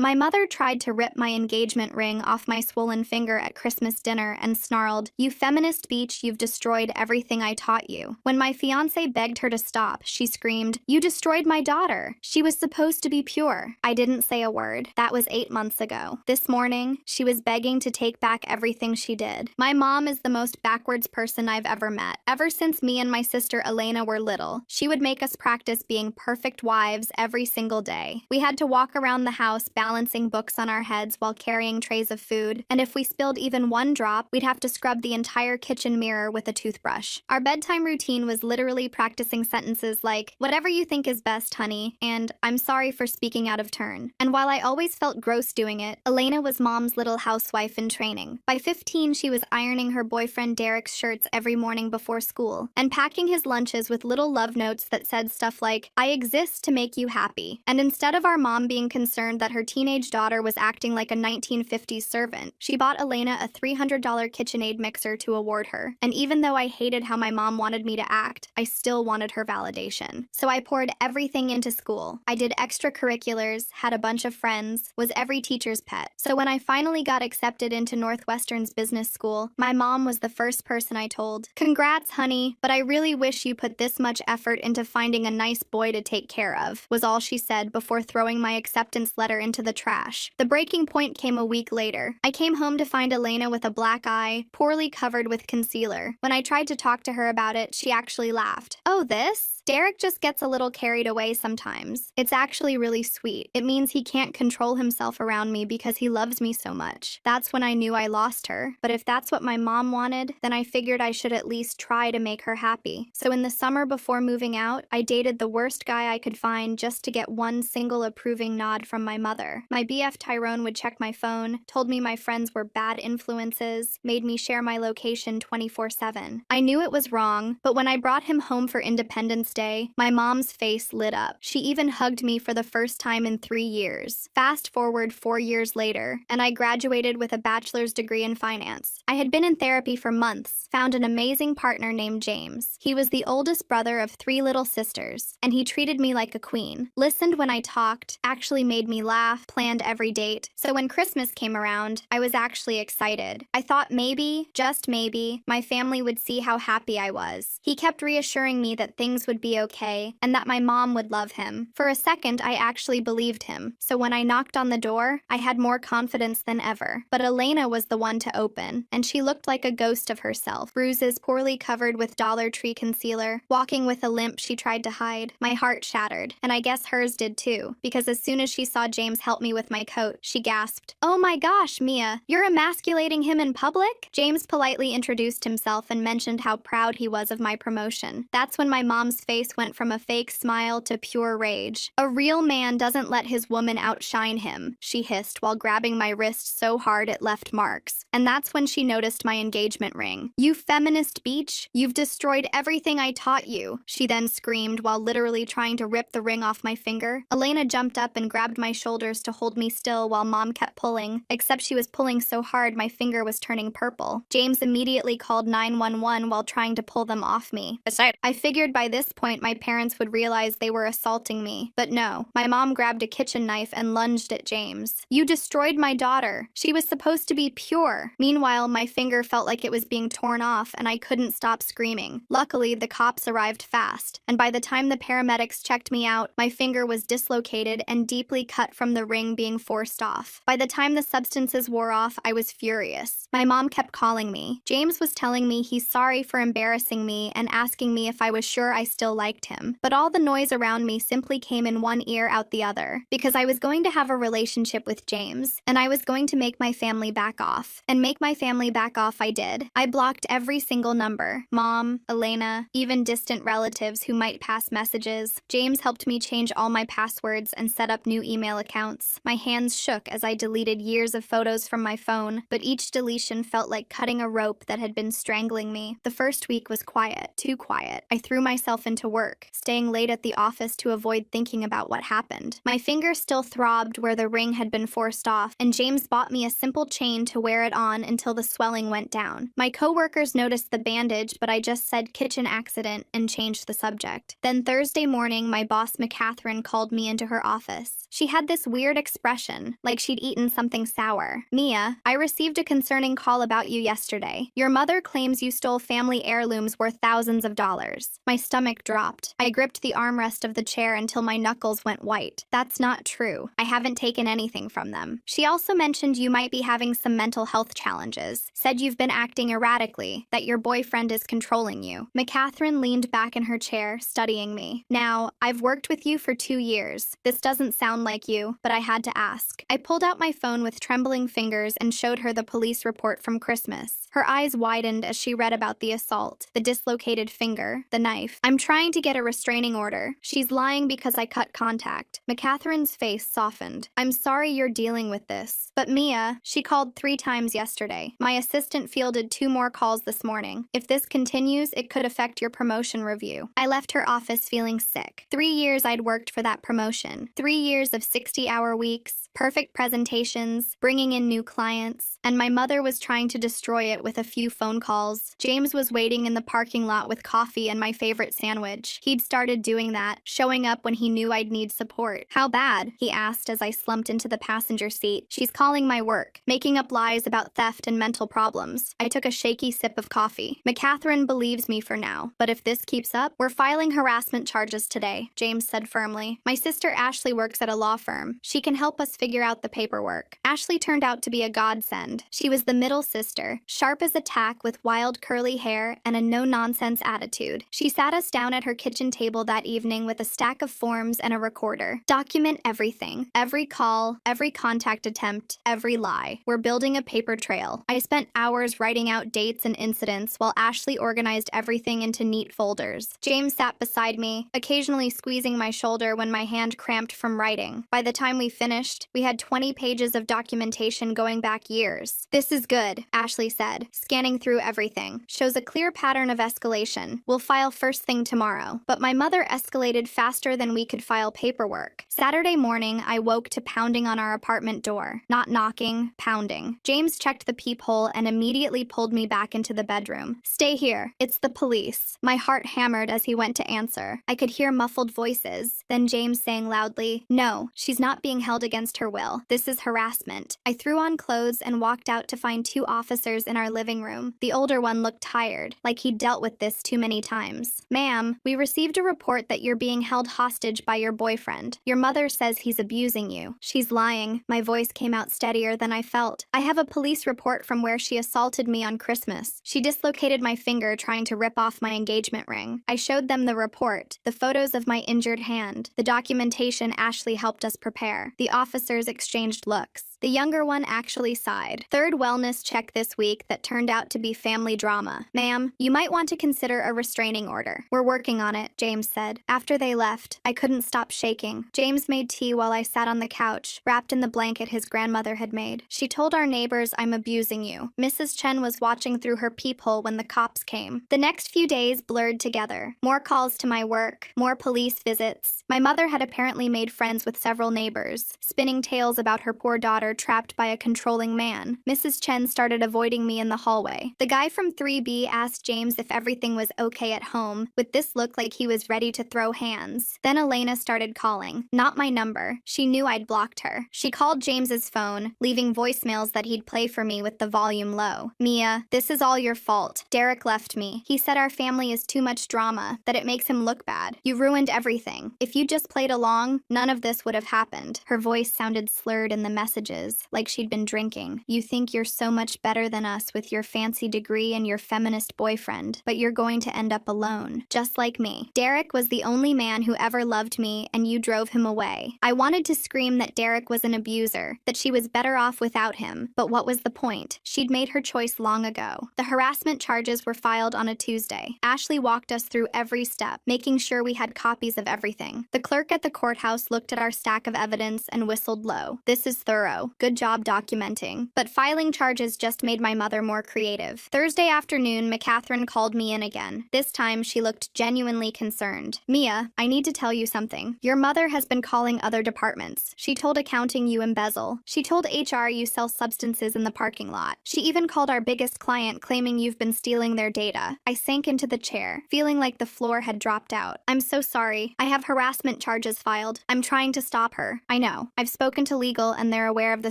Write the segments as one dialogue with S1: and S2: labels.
S1: My mother tried to rip my engagement ring off my swollen finger at Christmas dinner and snarled, "You feminist beach, you've destroyed everything I taught you." When my fiancé begged her to stop, she screamed, "You destroyed my daughter. She was supposed to be pure." I didn't say a word. That was 8 months ago. This morning, she was begging to take back everything she did. My mom is the most backwards person I've ever met. Ever since me and my sister Elena were little, she would make us practice being perfect wives every single day. We had to walk around the house balancing books on our heads while carrying trays of food, and if we spilled even one drop, we'd have to scrub the entire kitchen mirror with a toothbrush. Our bedtime routine was literally practicing sentences like, "Whatever you think is best, honey," and "I'm sorry for speaking out of turn." And while I always felt gross doing it, Elena was mom's little housewife in training. By 15, she was ironing her boyfriend Derek's shirts every morning before school, and packing his lunches with little love notes that said stuff like, "I exist to make you happy." And instead of our mom being concerned that her teenage daughter was acting like a 1950s servant, she bought Elena a $300 KitchenAid mixer to award her. And even though I hated how my mom wanted me to act, I still wanted her validation. So I poured everything into school. I did extracurriculars, had a bunch of friends, was every teacher's pet. So when I finally got accepted into Northwestern's business school, my mom was the first person I told. "Congrats, honey, but I really wish you put this much effort into finding a nice boy to take care of," was all she said before throwing my acceptance letter into the trash. The breaking point came a week later. I came home to find Elena with a black eye, poorly covered with concealer. When I tried to talk to her about it, she actually laughed. "Oh, this? Derek just gets a little carried away sometimes. It's actually really sweet. It means he can't control himself around me because he loves me so much." That's when I knew I lost her. But if that's what my mom wanted, then I figured I should at least try to make her happy. So in the summer before moving out, I dated the worst guy I could find just to get one single approving nod from my mother. My BF Tyrone would check my phone, told me my friends were bad influences, made me share my location 24/7. I knew it was wrong, but when I brought him home for Independence Day, my mom's face lit up. She even hugged me for the first time in 3 years. Fast forward 4 years later, and I graduated with a bachelor's degree in finance. I had been in therapy for months, found an amazing partner named James. He was the oldest brother of 3 little sisters, and he treated me like a queen. Listened when I talked, actually made me laugh, planned every date. So when Christmas came around, I was actually excited. I thought maybe, just maybe, my family would see how happy I was. He kept reassuring me that things would be okay, and that my mom would love him. For a second, I actually believed him. So when I knocked on the door, I had more confidence than ever. But Elena was the one to open, and she looked like a ghost of herself. Bruises poorly covered with Dollar Tree concealer, walking with a limp she tried to hide. My heart shattered, and I guess hers did too, because as soon as she saw James help me with my coat, she gasped, "Oh my gosh, Mia, you're emasculating him in public?" James politely introduced himself and mentioned how proud he was of my promotion. That's when my mom's face went from a fake smile to pure rage. "A real man doesn't let his woman outshine him," she hissed while grabbing my wrist so hard it left marks. And that's when she noticed my engagement ring. "You feminist beach, you've destroyed everything I taught you," she then screamed while literally trying to rip the ring off my finger. Elena jumped up and grabbed my shoulders to hold me still while mom kept pulling, except she was pulling so hard my finger was turning purple. James immediately called 911 while trying to pull them off me. I figured by this point my parents would realize they were assaulting me, but no. My mom grabbed a kitchen knife and lunged at James. "You destroyed my daughter. She was supposed to be pure." Meanwhile, my finger felt like it was being torn off and I couldn't stop screaming. Luckily, the cops arrived fast, and by the time the paramedics checked me out, my finger was dislocated and deeply cut from the ring being forced off. By the time the substances wore off, I was furious. My mom kept calling me. James was telling me he's sorry for embarrassing me and asking me if I was sure I still liked him. But all the noise around me simply came in one ear out the other, because I was going to have a relationship with James, and I was going to make my family back off. And make my family back off I did. I blocked every single number. Mom, Elena, even distant relatives who might pass messages. James helped me change all my passwords and set up new email accounts. My hands shook as I deleted years of photos from my phone, but each deletion felt like cutting a rope that had been strangling me. The first week was quiet, too quiet. I threw myself into to work, staying late at the office to avoid thinking about what happened. My finger still throbbed where the ring had been forced off, and James bought me a simple chain to wear it on until the swelling went down. My coworkers noticed the bandage, but I just said kitchen accident and changed the subject. Then Thursday morning, my boss McCatherine called me into her office. She had this weird expression, like she'd eaten something sour. "Mia, I received a concerning call about you yesterday. Your mother claims you stole family heirlooms worth thousands of dollars." My stomach dropped. I gripped the armrest of the chair until my knuckles went white. "That's not true. I haven't taken anything from them." She also mentioned you might be having some mental health challenges, said you've been acting erratically, that your boyfriend is controlling you. McCatherine leaned back in her chair, studying me. "Now, I've worked with you for 2 years. This doesn't sound like you, but I had to ask." I pulled out my phone with trembling fingers and showed her the police report from Christmas. Her eyes widened as she read about the assault, the dislocated finger, the knife. "I'm trying to get a restraining order. She's lying because I cut contact." McCatherine's face softened. "I'm sorry you're dealing with this. But Mia, she called 3 times yesterday. My assistant fielded 2 more calls this morning. If this continues, it could affect your promotion review." I left her office feeling sick. 3 years I'd worked for that promotion. 3 years of 60-hour weeks, perfect presentations, bringing in new clients, and my mother was trying to destroy it with a few phone calls. James was waiting in the parking lot with coffee and my favorite sandwich. He'd started doing that, showing up when he knew I'd need support. "How bad?" he asked as I slumped into the passenger seat. "She's calling my work, making up lies about theft and mental problems." I took a shaky sip of coffee. "McCatherine believes me for now, but if this keeps up, we're filing harassment charges today," James said firmly. "My sister Ashley works at a law firm. She can help us figure out the paperwork." Ashley turned out to be a godsend. She was the middle sister, sharp as a tack with wild curly hair and a no-nonsense attitude. She sat us down at her kitchen table that evening with a stack of forms and a recorder. "Document everything. Every call, every contact attempt, every lie. We're building a paper trail." I spent hours writing out dates and incidents while Ashley organized everything into neat folders. James sat beside me, occasionally squeezing my shoulder when my hand cramped from writing. By the time we finished, we had 20 pages of documentation going back years. "This is good," Ashley said, scanning through everything. "Shows a clear pattern of escalation. We'll file first thing tomorrow." But my mother escalated faster than we could file paperwork. Saturday morning, I woke to pounding on our apartment door. Not knocking, pounding. James checked the peephole and immediately pulled me back into the bedroom. "Stay here. It's the police." My heart hammered as he went to answer. I could hear muffled voices, then James saying loudly, "No, she's not being held against her will. This is harassment." I threw on clothes and walked out to find 2 officers in our living room. The older one looked tired, like he'd dealt with this too many times. "Ma'am, we received a report that you're being held hostage by your boyfriend. Your mother says he's abusing you." "She's lying." My voice came out steadier than I felt. "I have a police report from where she assaulted me on Christmas. She dislocated my finger trying to rip off my engagement ring." I showed them the report, the photos of my injured hand, the documentation Ashley helped us prepare. The officers exchanged looks. The younger one actually sighed. "Third wellness check this week that turned out to be family drama. Ma'am, you might want to consider a restraining order." "We're working on it," James said. After they left, I couldn't stop shaking. James made tea while I sat on the couch, wrapped in the blanket his grandmother had made. "She told our neighbors I'm abusing you." Mrs. Chen was watching through her peephole when the cops came. The next few days blurred together. More calls to my work, more police visits. My mother had apparently made friends with several neighbors, spinning tales about her poor daughter trapped by a controlling man. Mrs. Chen started avoiding me in the hallway. The guy from 3B asked James if everything was okay at home, with this look like he was ready to throw hands. Then Elena started calling. Not my number. She knew I'd blocked her. She called James's phone, leaving voicemails that he'd play for me with the volume low. "Mia, this is all your fault. Derek left me. He said our family is too much drama, that it makes him look bad. You ruined everything. If you just played along, none of this would have happened." Her voice sounded slurred in the messages, like she'd been drinking. "You think you're so much better than us with your fancy degree and your feminist boyfriend, but you're going to end up alone, just like me. Derek was the only man who ever loved me, and you drove him away." I wanted to scream that Derek was an abuser, that she was better off without him, but what was the point? She'd made her choice long ago. The harassment charges were filed on a Tuesday. Ashley walked us through every step, making sure we had copies of everything. The clerk at the courthouse looked at our stack of evidence and whistled low. "This is thorough." you. Good job documenting. But filing charges just made my mother more creative. Thursday afternoon, McCatherine called me in again. This time, she looked genuinely concerned. Mia, I need to tell you something. Your mother has been calling other departments. She told accounting you embezzle. She told HR you sell substances in the parking lot. She even called our biggest client claiming you've been stealing their data. I sank into the chair, feeling like the floor had dropped out. I'm so sorry. I have harassment charges filed. I'm trying to stop her. I know. I've spoken to legal and they're aware of the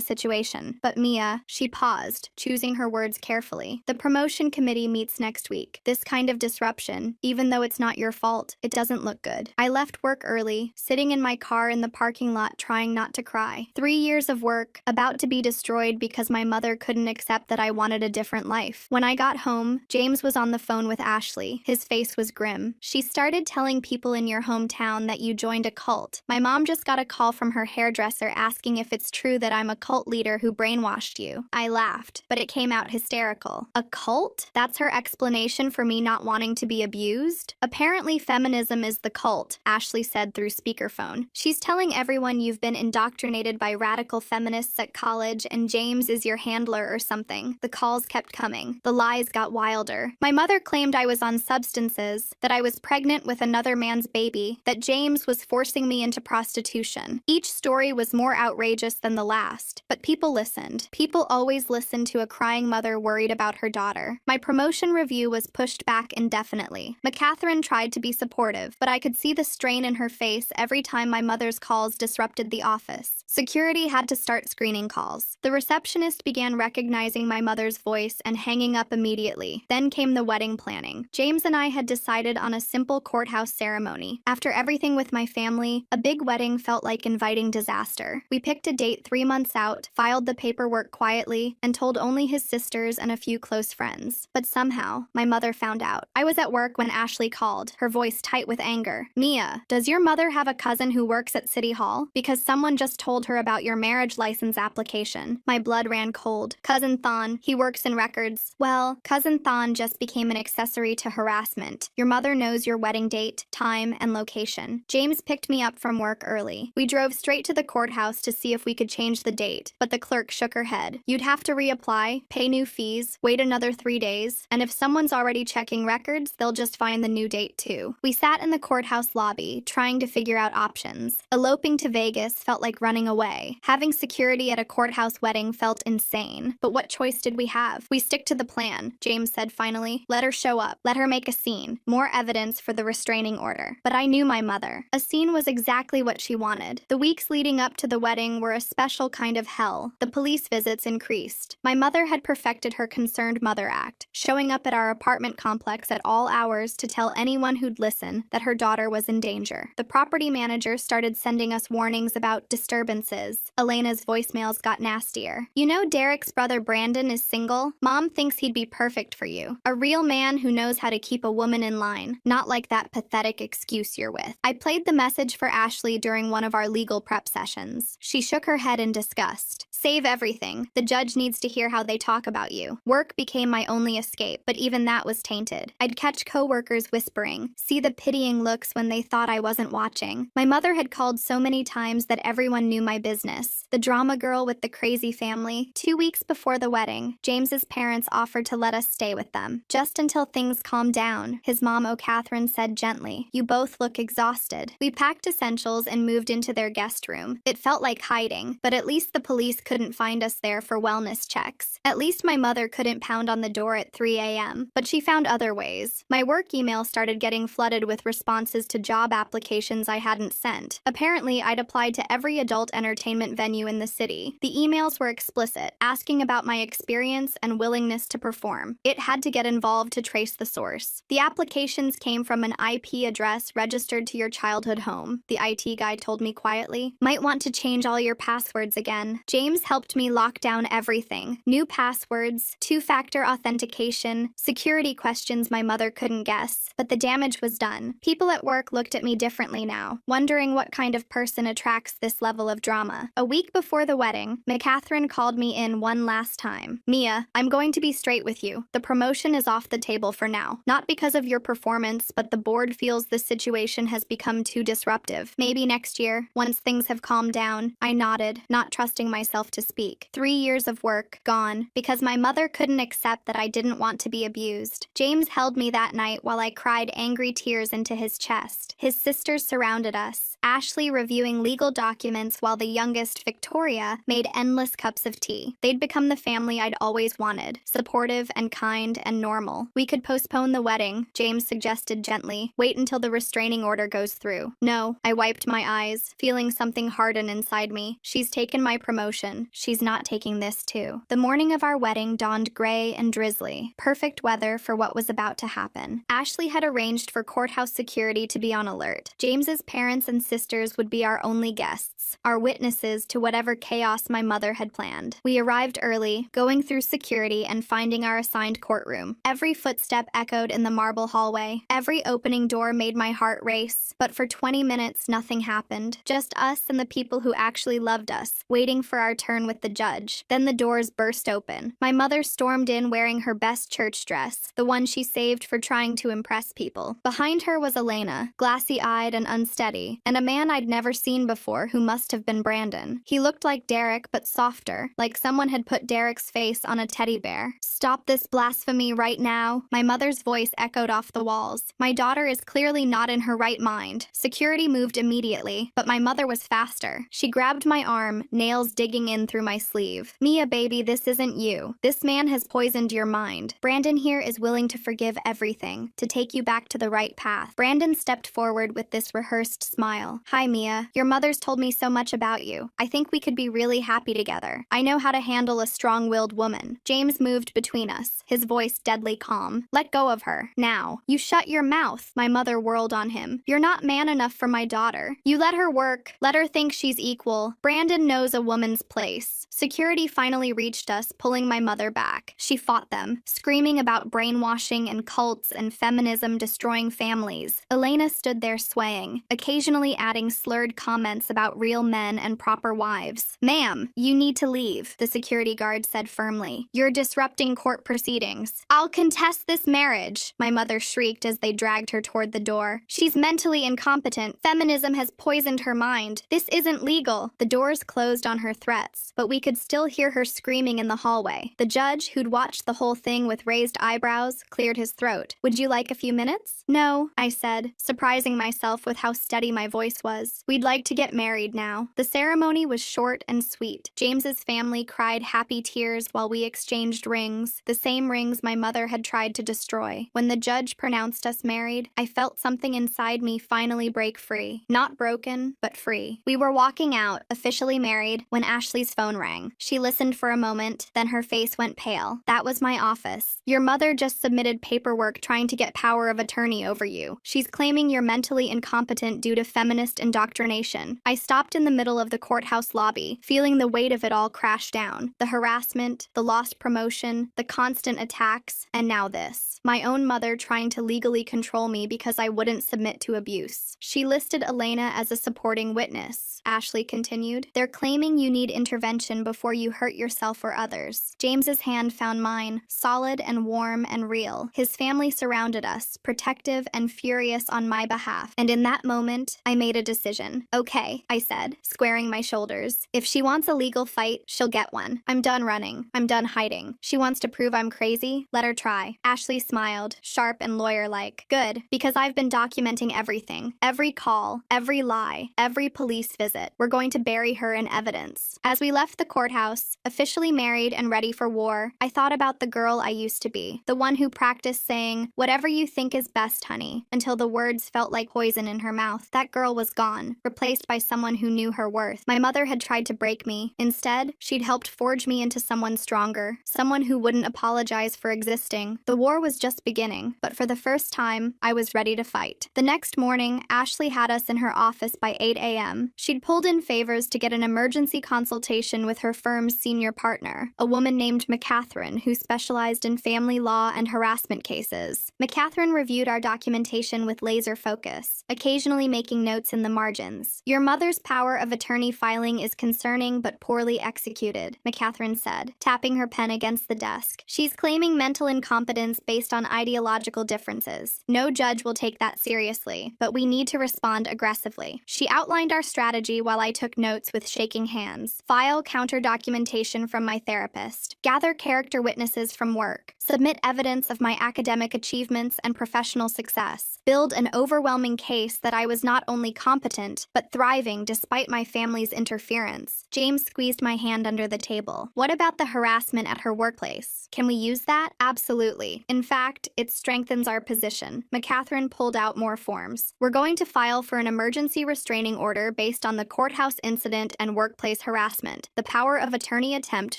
S1: situation. But Mia, she paused, choosing her words carefully. The promotion committee meets next week. This kind of disruption, even though it's not your fault, it doesn't look good. I left work early, sitting in my car in the parking lot trying not to cry. 3 years of work, about to be destroyed because my mother couldn't accept that I wanted a different life. When I got home, James was on the phone with Ashley. His face was grim. She started telling people in your hometown that you joined a cult. My mom just got a call from her hairdresser asking if it's true that I'm a cult leader who brainwashed you. I laughed, but it came out hysterical. A cult? That's her explanation for me not wanting to be abused? Apparently feminism is the cult, Ashley said through speakerphone. She's telling everyone you've been indoctrinated by radical feminists at college and James is your handler or something. The calls kept coming. The lies got wilder. My mother claimed I was on substances, that I was pregnant with another man's baby, that James was forcing me into prostitution. Each story was more outrageous than the last, but people listened. People always listen to a crying mother worried about her daughter. My promotion review was pushed back indefinitely. McCatherine tried to be supportive, but I could see the strain in her face every time my mother's calls disrupted the office. Security had to start screening calls. The receptionist began recognizing my mother's voice and hanging up immediately. Then came the wedding planning. James and I had decided on a simple courthouse ceremony. After everything with my family, a big wedding felt like inviting disaster. We picked a date 3 months out, filed the paperwork quietly, and told only his sisters and a few close friends. But somehow, my mother found out. I was at work when Ashley called, her voice tight with anger. Mia, does your mother have a cousin who works at City Hall? Because someone just told her about your marriage license application. My blood ran cold. Cousin Thon, he works in records. Well, Cousin Thon just became an accessory to harassment. Your mother knows your wedding date, time, and location. James picked me up from work early. We drove straight to the courthouse to see if we could change the date, but the clerk shook her head. You'd have to reapply, pay new fees, wait another 3 days, and if someone's already checking records, they'll just find the new date too. We sat in the courthouse lobby, trying to figure out options. Eloping to Vegas felt like running away. Having security at a courthouse wedding felt insane. But what choice did we have? We stick to the plan, James said finally. Let her show up. Let her make a scene. More evidence for the restraining order. But I knew my mother. A scene was exactly what she wanted. The weeks leading up to the wedding were a special kind of hell. The police visits increased. My mother had perfected her concerned mother act, showing up at our apartment complex at all hours to tell anyone who'd listen that her daughter was in danger. The property manager started sending us warnings about disturbances. Elena's voicemails got nastier. You know Derek's brother Brandon is single? Mom thinks he'd be perfect for you. A real man who knows how to keep a woman in line, not like that pathetic excuse you're with. I played the message for Ashley during one of our legal prep sessions. She shook her head in disgust. Save everything. The judge needs to hear how they talk about you. Work became my only escape, but even that was tainted. I'd catch coworkers whispering, see the pitying looks when they thought I wasn't watching. My mother had called so many times that everyone knew my business. The drama girl with the crazy family. 2 weeks before the wedding, James's parents offered to let us stay with them, just until things calmed down. His mom, O'Catherine, said gently, "You both look exhausted." We packed essentials and moved into their guest room. It felt like hiding, but at least the police couldn't find us there for wellness checks. At least my mother couldn't pound on the door at 3 a.m., but she found other ways. My work email started getting flooded with responses to job applications I hadn't sent. Apparently, I'd applied to every adult entertainment venue in the city. The emails were explicit, asking about my experience and willingness to perform. It had to get involved to trace the source. The applications came from an IP address registered to your childhood home, the IT guy told me quietly. Might want to change all your passwords again. James helped me lock down everything. New passwords, two-factor authentication, security questions my mother couldn't guess. But the damage was done. People at work looked at me differently now, wondering what kind of person attracts this level of drama. A week before the wedding, McCatherine called me in one last time. Mia, I'm going to be straight with you. The promotion is off the table for now. Not because of your performance, but the board feels this situation has become too disruptive. Maybe next year, once things have calmed down. I nodded, not trusting myself to speak. 3 years of work, gone, because my mother couldn't accept that I didn't want to be abused. James held me that night while I cried angry tears into his chest. His sisters surrounded us, Ashley reviewing legal documents while the youngest, Victoria, made endless cups of tea. They'd become the family I'd always wanted, supportive and kind and normal. We could postpone the wedding, James suggested gently. Wait until the restraining order goes through. No, I wiped my eyes, feeling something harden inside me. She's taken my promotion. She's not taking this too. The morning of our wedding dawned gray and drizzly, perfect weather for what was about to happen. Ashley had arranged for courthouse security to be on alert. James's parents and sisters would be our only guests, our witnesses to whatever chaos my mother had planned. We arrived early, going through security and finding our assigned courtroom. Every footstep echoed in the marble hallway. Every opening door made my heart race. But for 20 minutes, nothing happened. Just us and the people who actually loved us, waiting for our turn with the judge. Then the doors burst open. My mother stormed in wearing her best church dress, the one she saved for trying to impress people. Behind her was Elena, glassy-eyed and unsteady, and a man I'd never seen before who must have been Brandon. He looked like Derek, but softer, like someone had put Derek's face on a teddy bear. "Stop this blasphemy right now," my mother's voice echoed off the walls. "My daughter is clearly not in her right mind." Security moved immediately, but my mother was faster. She grabbed my arm, nails digging in through my sleeve. "Mia, baby, this isn't you. This man has poisoned your mind. Brandon here is willing to forgive everything, to take you back to the right path." Brandon stepped forward with this rehearsed smile. "Hi, Mia. Your mother's told me so much about you. I think we could be really happy together. I know how to handle a strong-willed woman." James moved between us, his voice deadly calm. "Let go of her, now." "You shut your mouth," my mother whirled on him. "You're not man enough for my daughter. You let her work, let her think she's equal. Brandon knows a woman's place." Security finally reached us, pulling my mother back. She fought them, screaming about brainwashing and cults and feminism destroying families. Elena stood there swaying, occasionally adding slurred comments about real men and proper wives. "Ma'am, you need to leave," the security guard said firmly. "You're disrupting court proceedings." "I'll contest this marriage," my mother shrieked as they dragged her toward the door. "She's mentally incompetent. Feminism has poisoned her mind. This isn't legal." The doors closed on her threats, but we could still hear her screaming in the hallway. The judge, who'd watched the whole thing with raised eyebrows, cleared his throat. "Would you like a few minutes?" "No," I said, surprising myself with how steady my voice was. "We'd like to get married now." The ceremony was short and sweet. James's family cried happy tears while we exchanged rings, the same rings my mother had tried to destroy. When the judge pronounced us married, I felt something inside me finally break free. Not broken, but free. We were walking out, officially married, when Ashley's phone rang. She listened for a moment, then her face went pale. "That was my office. Your mother just submitted paperwork trying to get power of attorney over you. She's claiming you're mentally incompetent due to feminist indoctrination." I stopped in the middle of the courthouse lobby, feeling the weight of it all crash down. The harassment, the lost promotion, the constant attacks, and now this. My own mother trying to legally control me because I wouldn't submit to abuse. She listed Elena as a supporting witness, Ashley continued. "They're claiming you need intervention before you hurt yourself or others." James's hand found mine, solid and warm and real. His family surrounded us, protective and furious on my behalf. And in that moment, I made a decision. "Okay," I said, squaring my shoulders. "If she wants a legal fight, she'll get one. I'm done running. I'm done hiding. She wants to prove I'm crazy? Let her try." Ashley smiled, sharp and lawyer-like. "Good, because I've been documenting everything. Every call, every lie, every police visit. We're going to bury her in evidence." As we left the courthouse, officially married and ready for war, I thought about the girl I used to be, the one who practiced saying, "Whatever you think is best, honey," until the words felt like poison in her mouth. That girl was gone, replaced by someone who knew her worth. My mother had tried to break me. Instead, she'd helped forge me into someone stronger, someone who wouldn't apologize for existing. The war was just beginning, but for the first time, I was ready to fight. The next morning, Ashley had us in her office by 8 a.m. She'd pulled in favors to get an emergency consultation with her firm's senior partner, a woman named McCatherine who specialized in family law and harassment cases. McCatherine reviewed our documentation with laser focus, occasionally making notes in the margins. "Your mother's power of attorney filing is concerning but poorly executed," McCatherine said, tapping her pen against the desk. "She's claiming mental incompetence based on ideological differences. No judge will take that seriously, but we need to respond aggressively." She outlined our strategy while I took notes with shaking hands. File counter documentation from my therapist. Gather character witnesses from work. Submit evidence of my academic achievements and professional success. Build an overwhelming case that I was not only competent, but thriving despite my family's interference. James squeezed my hand under the table. What about the harassment at her workplace? Can we use that? Absolutely. In fact, it strengthens our position. McCatherine pulled out more forms. We're going to file for an emergency restraining order based on the courthouse incident and workplace harassment. The power of attorney attempt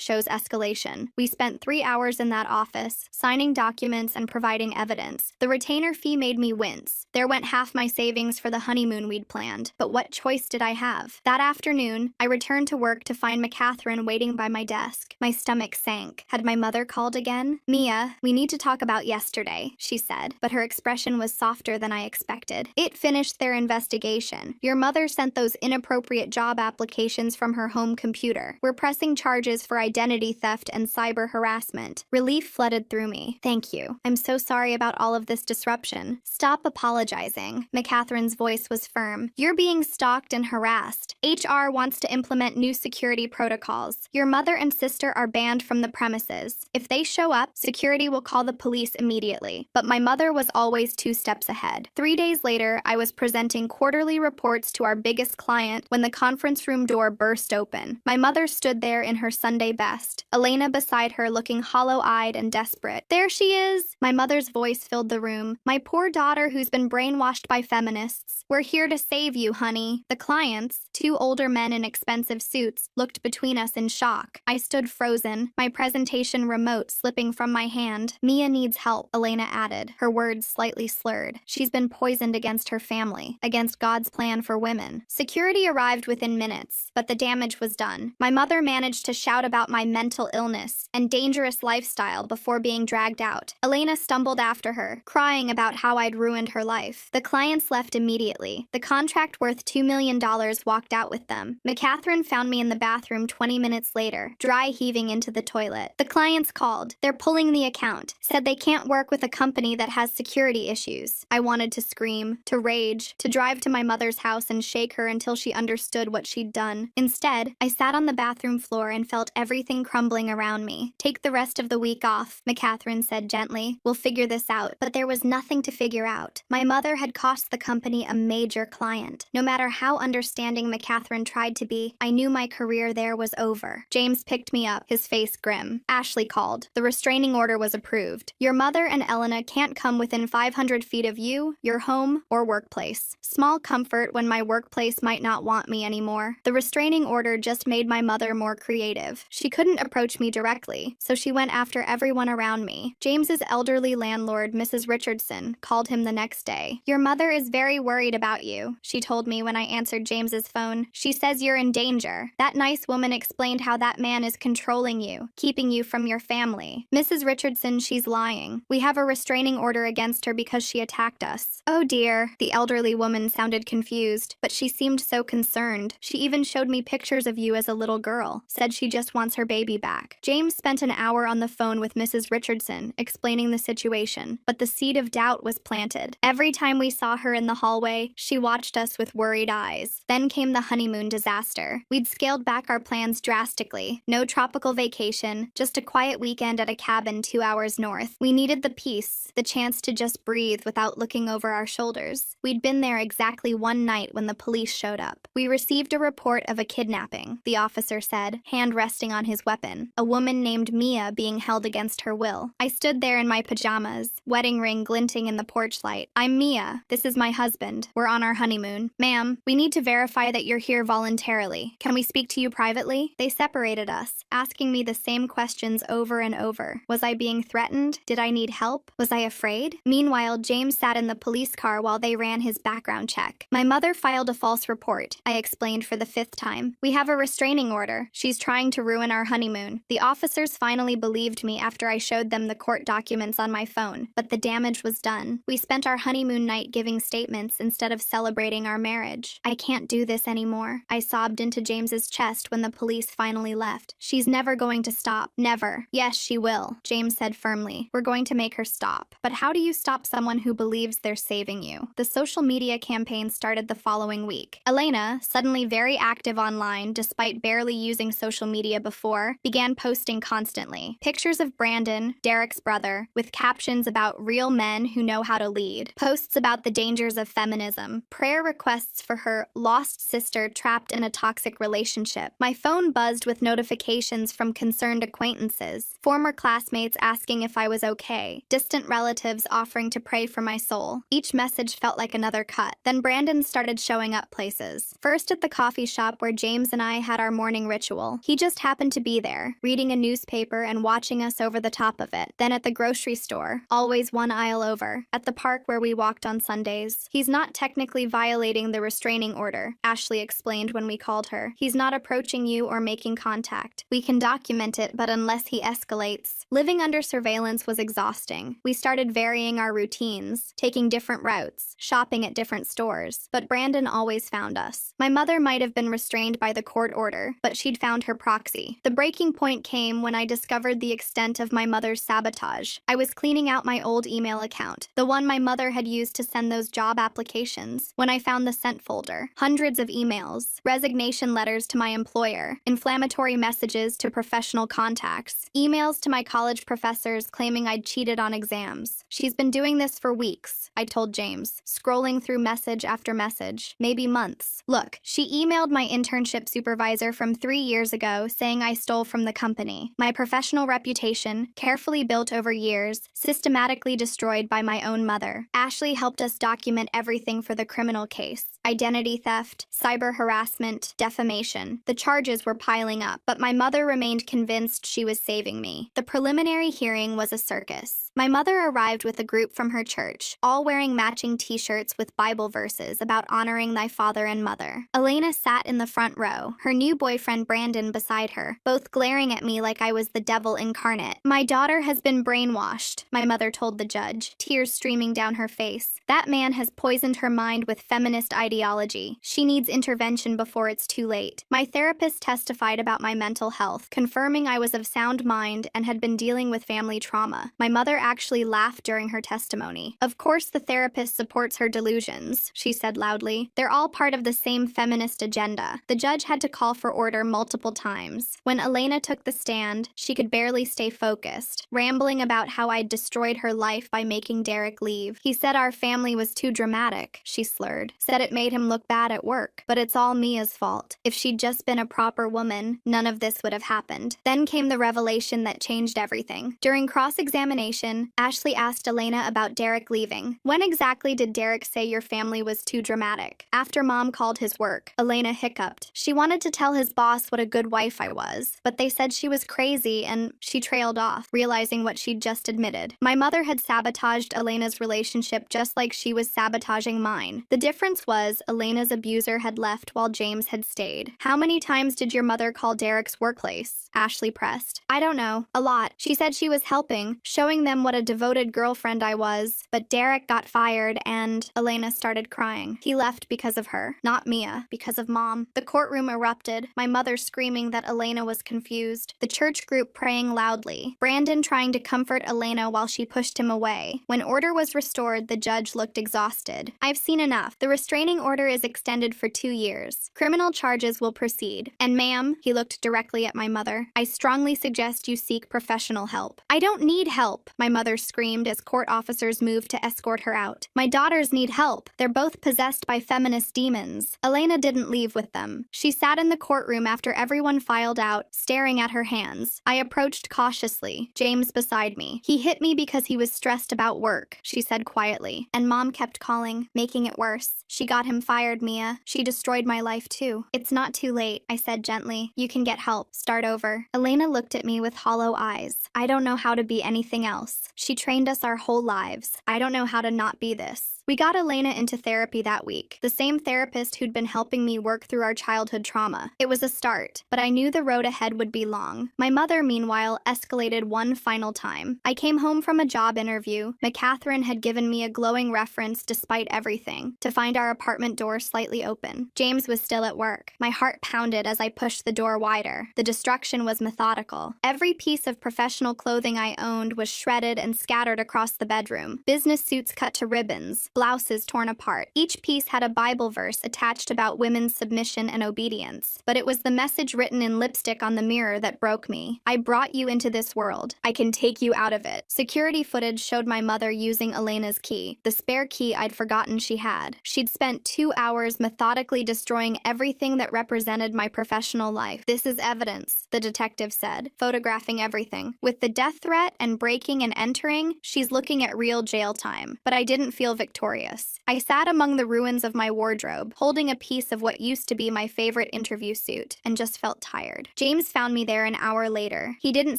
S1: shows escalation. We spent 3 hours in that office, signing documents and providing evidence. The retainer fee made me wince. There went half my savings for the honeymoon we'd planned. But what choice did I have? That afternoon, I returned to work to find McCatherine waiting by my desk. My stomach sank. Had my mother called again? Mia, we need to talk about yesterday, she said, but her expression was softer than I expected. It finished their investigation. Your mother sent those inappropriate job applications from her home computer. We're pressing charges for identity theft and cyber harassment. Relief flooded through me. Thank you. I'm so sorry about all of this disruption. Stop apologizing. McCatherine's voice was firm. You're being stalked and harassed. HR wants to implement new security protocols. Your mother and sister are banned from the premises. If they show up, security will call the police immediately. But my mother was always 2 steps ahead. 3 days later, I was presenting quarterly reports to our biggest client when the conference room door burst open. My mother stood there in her Sunday best, Elena beside her looking hollow-eyed and desperate. There she is! My mother's voice filled the room. My poor daughter who's been brainwashed by feminists. We're here to save you, honey. The clients, 2 older men in expensive suits, looked between us in shock. I stood frozen, my presentation remote slipping from my hand. Mia needs help, Elena added, her words slightly slurred. She's been poisoned against her family, against God's plan for women. Security arrived within minutes, but the damage was done. My mother managed to shout about my mental illness and dangerous lifestyle before being dragged out. Elena stumbled after her, crying about how I'd ruined her life. The clients left immediately. The contract worth $2 million walked out with them. McCatherine found me in the bathroom 20 minutes later, dry heaving into the toilet. The clients called. They're pulling the account. Said they can't work with a company that has security issues. I wanted to scream, to rage, to drive to my mother's house and shake her until she understood what she'd done. Instead, I sat on the bathroom floor and felt everything crumbling around me. Take the rest of the week off, McCatherine said gently. We'll figure this out. But there was nothing to figure out. My mother had cost the company a major client. No matter how understanding McCatherine tried to be, I knew my career there was over. James picked me up, his face grim. Ashley called. The restraining order was approved. Your mother and Elena can't come within 500 feet of you, your home, or workplace. Small comfort when my workplace might not want me anymore. The restraining order just made my mother more creative. She couldn't approach me directly, so she went after everyone around me. James's elderly landlord, Mrs. Richardson, called him the next day. Your mother is very worried about you, she told me when I answered James's phone. She says you're in danger. That nice woman explained how that man is controlling you, keeping you from your family. Mrs. Richardson, she's lying. We have a restraining order against her because she attacked us. Oh dear. The elderly woman sounded confused, but she seemed so concerned. She even showed me pictures of you as a little girl. Said she just wants her baby back. James spent an hour on the phone with Mrs. Richardson, explaining the situation, but the seed of doubt was planted. Every time we saw her in the hallway, she watched us with worried eyes. Then came the honeymoon disaster. We'd scaled back our plans drastically. No tropical vacation, just a quiet weekend at a cabin 2 hours north. We needed the peace, the chance to just breathe without looking over our shoulders. We'd been there exactly one night when the police showed up. We received a report of a kidnapping, the officer said, hand resting on his weapon. A woman named Mia being held against her will. I stood there in my pajamas, wedding ring glinting in the porch light. I'm Mia. This is my husband. We're on our honeymoon. Ma'am, we need to verify that you're here voluntarily. Can we speak to you privately? They separated us, asking me the same questions over and over. Was I being threatened? Did I need help? Was I afraid? Meanwhile, James sat in the police car while they ran his background check. My mother filed a false report, I explained for the 5th time. We have a restraining order. She's trying to ruin our honeymoon. The officers finally believed me after I showed them the court documents on my phone, but the damage was done. We spent our honeymoon night giving statements instead of celebrating our marriage. I can't do this anymore. I sobbed into James's chest when the police finally left. She's never going to stop. Never. Yes, she will, James said firmly. We're going to make her stop. But how do you stop someone who believes they're saving you? The social media campaign started the following week. Elena, suddenly very active online despite despite barely using social media before, began posting constantly. Pictures of Brandon, Derek's brother, with captions about real men who know how to lead. Posts about the dangers of feminism. Prayer requests for her lost sister trapped in a toxic relationship. My phone buzzed with notifications from concerned acquaintances. Former classmates asking if I was okay. Distant relatives offering to pray for my soul. Each message felt like another cut. Then Brandon started showing up places. First at the coffee shop where James and I had our morning ritual. He just happened to be there, reading a newspaper and watching us over the top of it. Then at the grocery store, always one aisle over. At the park where we walked on Sundays. He's not technically violating the restraining order, Ashley explained when we called her. He's not approaching you or making contact. We can document it, but unless he escalates. Living under surveillance was exhausting. We started varying our routines, taking different routes, shopping at different stores. But Brandon always found us. My mother might have been restrained by the court order, but she'd found her proxy. The breaking point came when I discovered the extent of my mother's sabotage. I was cleaning out my old email account, the one my mother had used to send those job applications, when I found the sent folder. Hundreds of emails, resignation letters to my employer, inflammatory messages to professional contacts, emails to my college professors claiming I'd cheated on exams. She's been doing this for weeks, I told James, scrolling through message after message, maybe months. Look, she emailed my internship supervisor from 3 years ago saying I stole from the company. My professional reputation, carefully built over years, systematically destroyed by my own mother. Ashley helped us document everything for the criminal case. Identity theft, cyber harassment, defamation. The charges were piling up, but my mother remained convinced she was saving me. The preliminary hearing was a circus. My mother arrived with a group from her church, all wearing matching t-shirts with Bible verses about honoring thy father and mother. Elena sat in the front row, her new boyfriend Brandon beside her, both glaring at me like I was the devil incarnate. My daughter has been brainwashed, my mother told the judge, tears streaming down her face. That man has poisoned her mind with feminist ideology. She needs intervention before it's too late. My therapist testified about my mental health, confirming I was of sound mind and had been dealing with family trauma. My mother actually laughed during her testimony. Of course the therapist supports her delusions, she said loudly. They're all part of the same feminist agenda. The judge had to call for order multiple times. When Elena took the stand, she could barely stay focused, rambling about how I'd destroyed her life by making Derek leave. He said our family was too dramatic, she slurred. Said it made him look bad at work. But it's all Mia's fault. If she'd just been a proper woman, none of this would have happened. Then came the revelation that changed everything. During cross-examination, Ashley asked Elena about Derek leaving. When exactly did Derek say your family was too dramatic? After Mom called his work, Elena hiccuped. She wanted to tell his boss what a good wife I was, but they said she was crazy and she trailed off, realizing what she'd just admitted. My mother had sabotaged Elena's relationship just like she was sabotaging mine. The difference was Elena's abuser had left while James had stayed. How many times did your mother call Derek's workplace? Ashley pressed. I don't know. A lot. She said she was helping, showing them what a devoted girlfriend I was, but Derek got fired and Elena started crying. He left because of her, not Mia, because of Mom. The courtroom erupted, my mother screaming that Elena was confused, the church group praying loudly, Brandon trying to comfort Elena while she pushed him away. When order was restored, the judge looked exhausted. I've seen enough. The restraining order is extended for 2 years. Criminal charges will proceed. And ma'am, he looked directly at my mother, I strongly suggest you seek professional help. I don't need help, my mother screamed as court officers moved to escort her out. My daughters need help. They're both possessed by feminist demons. Elena didn't leave with them. She sat in the courtroom after everyone filed out, staring at her hands. I approached cautiously, James beside me. He hit me because he was stressed about work, she said quietly. And Mom kept calling, making it worse. She got him fired, Mia. She destroyed my life too. It's not too late, I said gently. You can get help. Start over. Elena looked at me with hollow eyes. I don't know how to be anything else. She trained us our whole lives. I don't know how to not be this. We got Elena into therapy that week, the same therapist who'd been helping me work through our childhood trauma. It was a start, but I knew the road ahead would be long. My mother, meanwhile, escalated one final time. I came home from a job interview. McCatherine had given me a glowing reference despite everything, to find our apartment door slightly open. James was still at work. My heart pounded as I pushed the door wider. The destruction was methodical. Every piece of professional clothing I owned was shredded and scattered across the bedroom. Business suits cut to ribbons. blouses torn apart. Each piece had a Bible verse attached about women's submission and obedience. But it was the message written in lipstick on the mirror that broke me. I brought you into this world. I can take you out of it. Security footage showed my mother using Elena's key, the spare key I'd forgotten she had. She'd spent 2 hours methodically destroying everything that represented my professional life. This is evidence, the detective said, photographing everything. With the death threat and breaking and entering, she's looking at real jail time. But I didn't feel victorious. I sat among the ruins of my wardrobe, holding a piece of what used to be my favorite interview suit, and just felt tired. James found me there an hour later. He didn't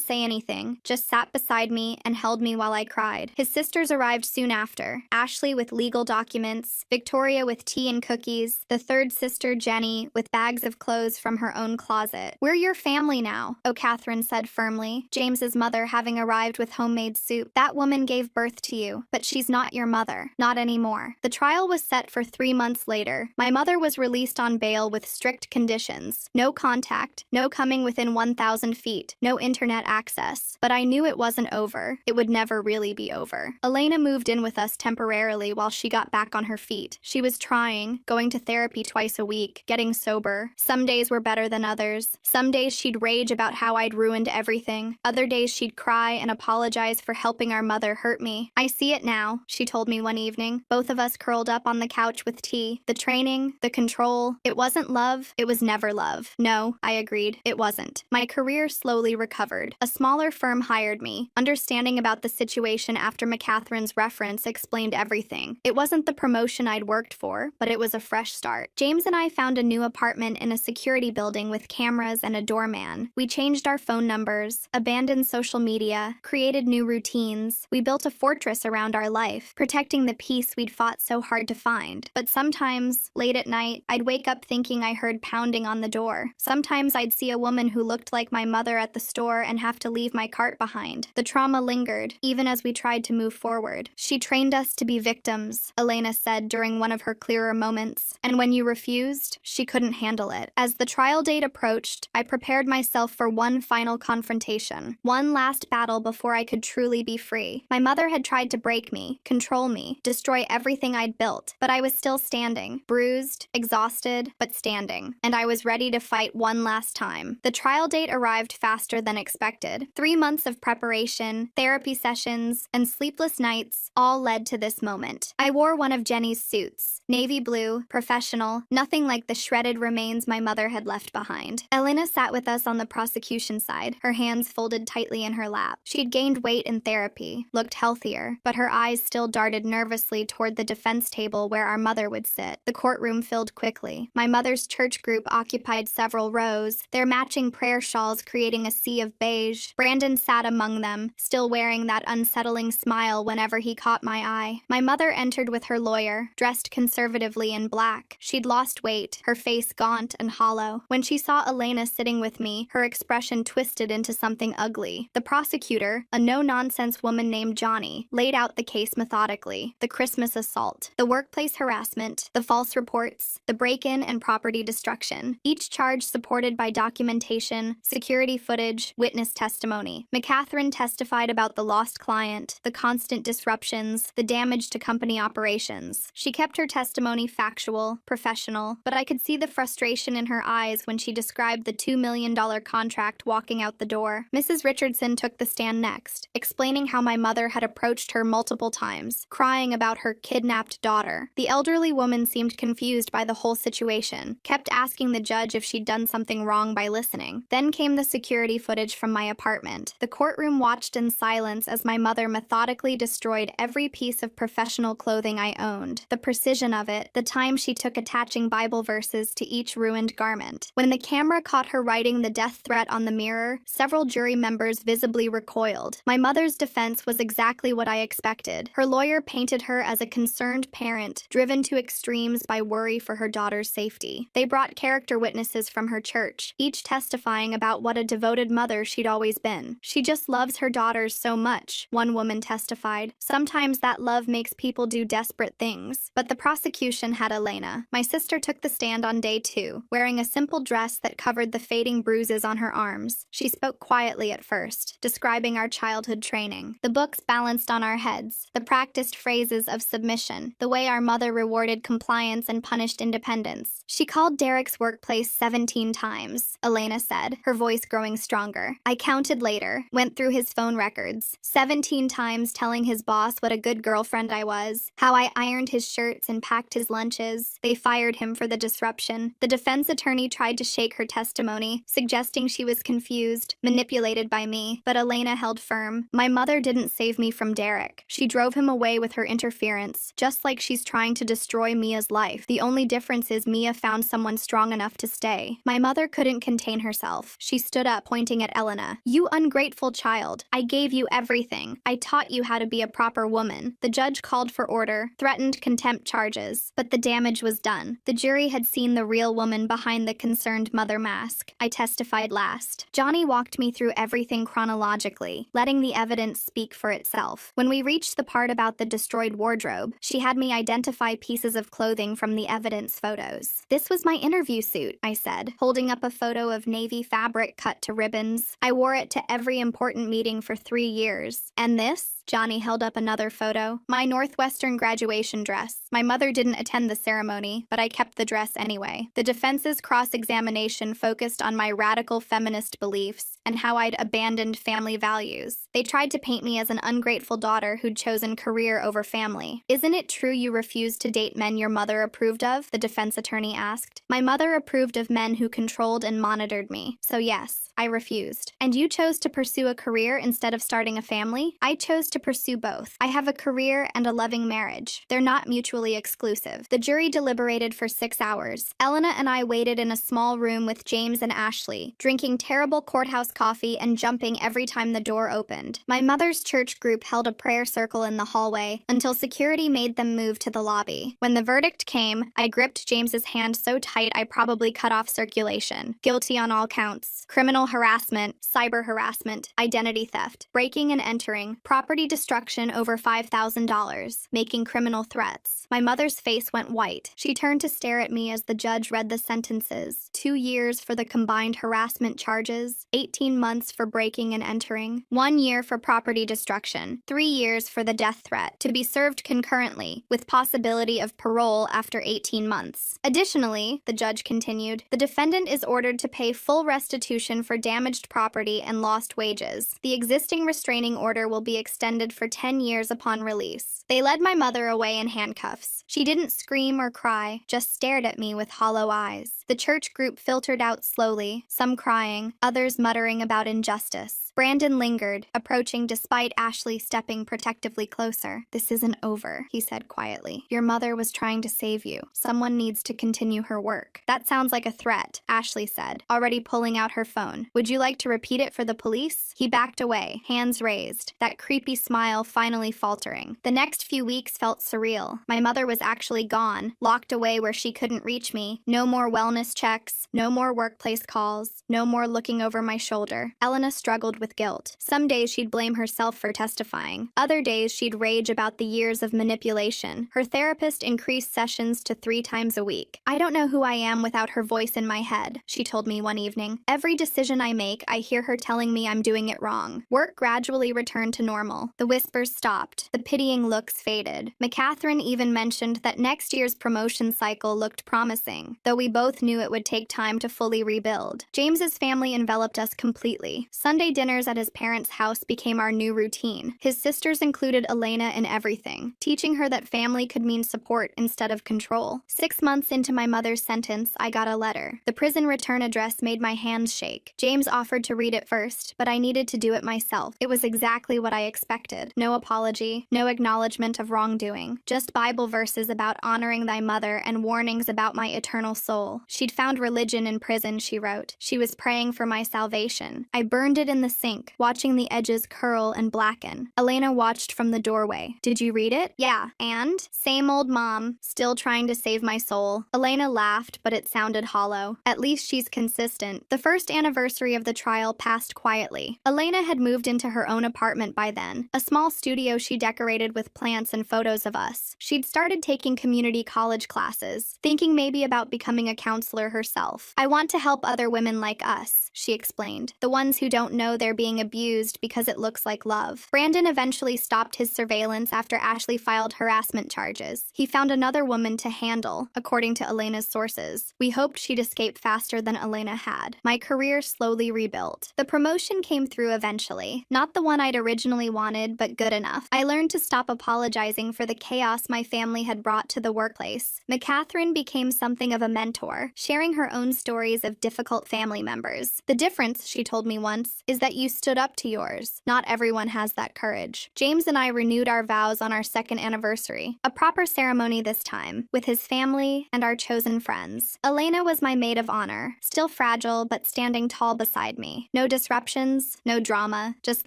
S1: say anything, just sat beside me and held me while I cried. His sisters arrived soon after, Ashley with legal documents, Victoria with tea and cookies, the third sister, Jenny, with bags of clothes from her own closet. "We're your family now," O'Catherine said firmly, James's mother having arrived with homemade soup. "That woman gave birth to you, but she's not your mother. Not anymore." The trial was set for 3 months later. My mother was released on bail with strict conditions. No contact, no coming within 1,000 feet, no internet access. But I knew it wasn't over. It would never really be over. Elena moved in with us temporarily while she got back on her feet. She was trying, going to therapy twice a week, getting sober. Some days were better than others. Some days she'd rage about how I'd ruined everything. Other days she'd cry and apologize for helping our mother hurt me. "I see it now," she told me one evening, both of us curled up on the couch with tea. "The training, the control, it wasn't love. It was never love." "No," I agreed, "it wasn't." My career slowly recovered. A smaller firm hired me. Understanding about the situation after McCatherine's reference explained everything. It wasn't the promotion I'd worked for, but it was a fresh start. James and I found a new apartment in a security building with cameras and a doorman. We changed our phone numbers, abandoned social media, created new routines. We built a fortress around our life, protecting the peace we'd fought so hard to find. But sometimes, late at night, I'd wake up thinking I heard pounding on the door. Sometimes I'd see a woman who looked like my mother at the store and have to leave my cart behind. The trauma lingered, even as we tried to move forward. "She trained us to be victims," Elena said during one of her clearer moments. "And when you refused, she couldn't handle it." As the trial date approached, I prepared myself for one final confrontation, one last battle before I could truly be free. My mother had tried to break me, control me, destroy everything I'd built, but I was still standing, bruised, exhausted, but standing, and I was ready to fight one last time. The trial date arrived faster than expected. 3 months of preparation, therapy sessions, and sleepless nights all led to this moment. I wore one of Jenny's suits, navy blue, professional, nothing like the shredded remains my mother had left behind. Elena sat with us on the prosecution side, her hands folded tightly in her lap. She'd gained weight in therapy, looked healthier, but her eyes still darted nervously toward the defense table where our mother would sit. The courtroom filled quickly. My mother's church group occupied several rows, their matching prayer shawls creating a sea of beige. Brandon sat among them, still wearing that unsettling smile whenever he caught my eye. My mother entered with her lawyer, dressed conservatively in black. She'd lost weight, her face gaunt and hollow. When she saw Elena sitting with me, her expression twisted into something ugly. The prosecutor, a no-nonsense woman named Johnny, laid out the case methodically. The Christmas assault, the workplace harassment, the false reports, the break-in and property destruction. Each charge supported by documentation, security footage, witness testimony. McCatherine testified about the lost client, the constant disruptions, the damage to company operations. She kept her testimony factual, professional, but I could see the frustration in her eyes when she described the $2 million contract walking out the door. Mrs. Richardson took the stand next, explaining how my mother had approached her multiple times, crying about her kidnapped daughter. The elderly woman seemed confused by the whole situation, kept asking the judge if she'd done something wrong by listening. Then came the security footage from my apartment. The courtroom watched in silence as my mother methodically destroyed every piece of professional clothing I owned. The precision of it, the time she took attaching Bible verses to each ruined garment. When the camera caught her writing the death threat on the mirror, several jury members visibly recoiled. My mother's defense was exactly what I expected. Her lawyer painted her as a concerned parent, driven to extremes by worry for her daughter's safety. They brought character witnesses from her church, each testifying about what a devoted mother she'd always been. "She just loves her daughters so much," one woman testified. "Sometimes that love makes people do desperate things." But the prosecution had Elena. My sister took the stand on day 2, wearing a simple dress that covered the fading bruises on her arms. She spoke quietly at first, describing our childhood training. The books balanced on our heads, the practiced phrases of submission, the way our mother rewarded compliance and punished independence. She called Derek's workplace 17 times, Elena said, her voice growing stronger. I counted later, went through his phone records, 17 times telling his boss what a good girlfriend I was, how I ironed his shirts and packed his lunches. They fired him for the disruption. The defense attorney tried to shake her testimony, suggesting she was confused, manipulated by me, but Elena held firm. My mother didn't save me from Derek. She drove him away with her interference, just like she's trying to destroy Mia's life. The only difference is Mia found someone strong enough to stay. My mother couldn't contain herself. She stood up, pointing at Elena. You ungrateful child. I gave you everything. I taught you how to be a proper woman. The judge called for order, threatened contempt charges, but the damage was done. The jury had seen the real woman behind the concerned mother mask. I testified last. Johnny walked me through everything chronologically, letting the evidence speak for itself. When we reached the part about the destroyed wardrobe, she had me identify pieces of clothing from the evidence photos. This was my interview suit, I said, holding up a photo of navy fabric cut to ribbons. I wore it to every important meeting for 3 years. And this? Johnny held up another photo. My Northwestern graduation dress. My mother didn't attend the ceremony, but I kept the dress anyway. The defense's cross-examination focused on my radical feminist beliefs and how I'd abandoned family values. They tried to paint me as an ungrateful daughter who'd chosen career over family. Isn't it true you refused to date men your mother approved of? The defense attorney asked. My mother approved of men who controlled and monitored me. So yes, I refused. And you chose to pursue a career instead of starting a family? I chose to pursue both. I have a career and a loving marriage. They're not mutually exclusive. The jury deliberated for 6 hours. Elena and I waited in a small room with James and Ashley, drinking terrible courthouse coffee and jumping every time the door opened. My mother's church group held a prayer circle in the hallway until security made them move to the lobby. When the verdict came, I gripped James's hand so tight I probably cut off circulation. Guilty on all counts. Criminal harassment, cyber harassment, identity theft, breaking and entering, property destruction over $5,000, making criminal threats. My mother's face went white. She turned to stare at me as the judge read the sentences. 2 years for the combined harassment charges, 18 months for breaking and entering, 1 year for property destruction, 3 years for the death threat, to be served concurrently, with possibility of parole after 18 months. Additionally, the judge continued, the defendant is ordered to pay full restitution for damaged property and lost wages. The existing restraining order will be extended for 10 years upon release. They led my mother away in handcuffs. She didn't scream or cry, just stared at me with hollow eyes. The church group filtered out slowly, some crying, others muttering about injustice. Brandon lingered, approaching despite Ashley stepping protectively closer. This isn't over, he said quietly. Your mother was trying to save you. Someone needs to continue her work. That sounds like a threat, Ashley said, already pulling out her phone. Would you like to repeat it for the police? He backed away, hands raised, that creepy smile finally faltering. The next few weeks felt surreal. My mother was actually gone, locked away where she couldn't reach me. No more wellness checks, no more workplace calls, no more looking over my shoulder. Elena struggled with guilt. Some days she'd blame herself for testifying. Other days she'd rage about the years of manipulation. Her therapist increased sessions to 3 times a week. I don't know who I am without her voice in my head, she told me one evening. Every decision I make, I hear her telling me I'm doing it wrong. Work gradually returned to normal. The whispers stopped. The pitying looks faded. McCatherine even mentioned that next year's promotion cycle looked promising, though we both knew it would take time to fully rebuild. James's family enveloped us completely. Sunday dinners at his parents' house became our new routine. His sisters included Elena in everything, teaching her that family could mean support instead of control. 6 months into my mother's sentence, I got a letter. The prison return address made my hands shake. James offered to read it first, but I needed to do it myself. It was exactly what I expected. No apology, no acknowledgement of wrongdoing, just Bible verses about honoring thy mother and warnings about my eternal soul. She'd found religion in prison, she wrote. She was praying for my salvation. I burned it in the sink, watching the edges curl and blacken. Elena watched from the doorway. Did you read it? Yeah. And? Same old mom, still trying to save my soul. Elena laughed, but it sounded hollow. At least she's consistent. The first anniversary of the trial passed quietly. Elena had moved into her own apartment by then, a small studio she decorated with plants and photos of us. She'd started taking community college classes, thinking maybe about becoming a counselor counselor herself. I want to help other women like us, she explained. The ones who don't know they're being abused because it looks like love. Brandon eventually stopped his surveillance after Ashley filed harassment charges. He found another woman to handle, according to Elena's sources. We hoped she'd escape faster than Elena had. My career slowly rebuilt. The promotion came through eventually. Not the one I'd originally wanted, but good enough. I learned to stop apologizing for the chaos my family had brought to the workplace. McCatherine became something of a mentor, sharing her own stories of difficult family members. The difference, she told me once, is that you stood up to yours. Not everyone has that courage. James and I renewed our vows on our second anniversary. A proper ceremony this time, with his family and our chosen friends. Elena was my maid of honor, still fragile but standing tall beside me. No disruptions, no drama, just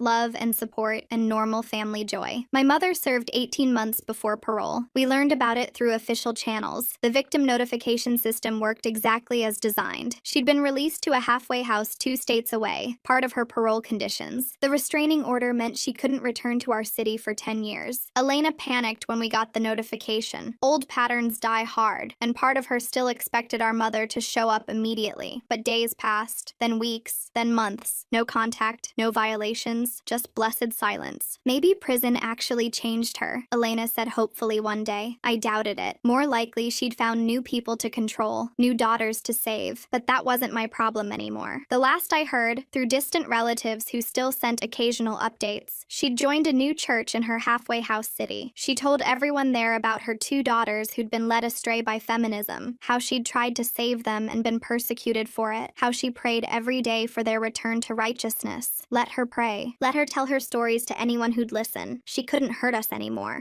S1: love and support and normal family joy. My mother served 18 months before parole. We learned about it through official channels. The victim notification system worked exactly as designed. She'd been released to a halfway house 2 states away, part of her parole conditions. The restraining order meant she couldn't return to our city for 10 years. Elena panicked when we got the notification. Old patterns die hard, and part of her still expected our mother to show up immediately. But days passed, then weeks, then months. No contact, no violations, just blessed silence. Maybe prison actually changed her, Elena said hopefully one day. I doubted it. More likely, she'd found new people to control, new daughters to save. But that wasn't my problem anymore. The last I heard, through distant relatives who still sent occasional updates, she'd joined a new church in her halfway house city. She told everyone there about her 2 daughters who'd been led astray by feminism, how she'd tried to save them and been persecuted for it, how she prayed every day for their return to righteousness. Let her pray. Let her tell her stories to anyone who'd listen. She couldn't hurt us anymore.